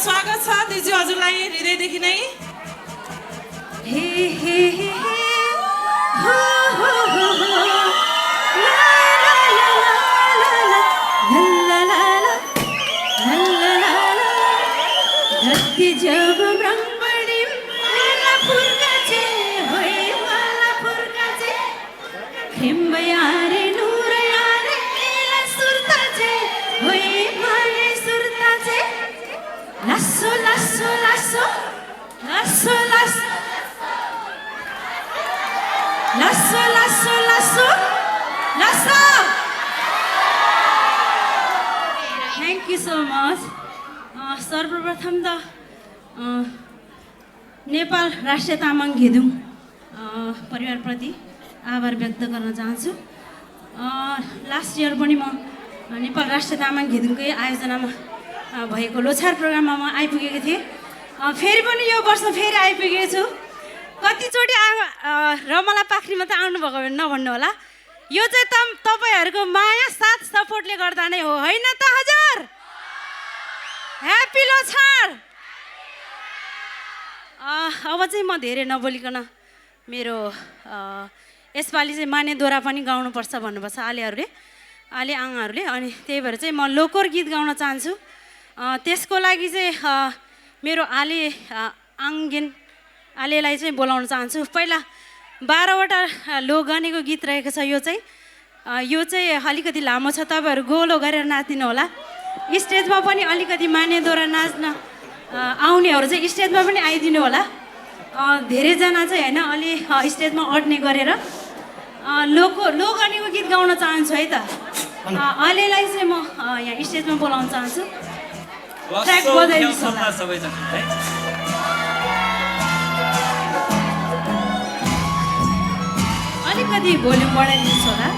स्वागत छ दिदी हजुरलाई हृदयदेखि नै। हे हे हे हो हो हो ला ला ला ला ला ला ला ला धरती जब ब्रह्मणी मला फुर्काचे होय मला फुर्काचे हिंब यारे नूर यारे मला सुरताचे होय मला सुरताचे लासो लासो लासो लासो लासो लासो लासो लासो लासो थ्याङ्क यू सो मच। सर्वप्रथम त नेपाल राष्ट्रिय तामाङ घेदुङ परिवारप्रति आभार व्यक्त गर्न चाहन्छु। लास्ट इयर पनि म नेपाल राष्ट्रिय तामाङ घेदुङकै आयोजनामा भएको लोछार प्रोग्राममा म आइपुगेको थिएँ। फेरि पनि यो वर्ष फेरि आइपुगेको छु। कतिचोटि रमला पाखरीमा त आउनुभएको भने नभन्नु होला। यो चाहिँ तपाईँहरूको माया साथ सपोर्टले गर्दा नै हो, होइन त हजुर? ह्याप्पी लोछार। अब चाहिँ म धेरै नबोलिकन मेरो यसपालि चाहिँ मानेदोरा पनि गाउनुपर्छ भन्नुपर्छ आलेहरूले, आले आङाहरूले, अनि त्यही भएर चाहिँ म लोकोर गीत गाउन चाहन्छु। त्यसको लागि चाहिँ मेरो आले आङ्गेन आलेलाई चाहिँ बोलाउन चाहन्छु। पहिला 12वटा लोकगानीको गीत रहेको छ। यो चाहिँ अलिकति लामो छ, तपाईँहरू गोलो गरेर नाचिदिनु होला। स्टेजमा पनि अलिकति मानेदोरा नाच्न आउनेहरू चाहिँ स्टेजमा पनि आइदिनु होला। धेरैजना चाहिँ होइन अलि स्टेजमा अड्ने गरेर लोकगानीको गीत गाउन चाहन्छु है त। अलेलाई चाहिँ म यहाँ स्टेजमा बोलाउन चाहन्छु। ट्र्याक बजाइदिनुहोस् होला। अलिकति भोल्युम बढाइदिनुहोस् होला।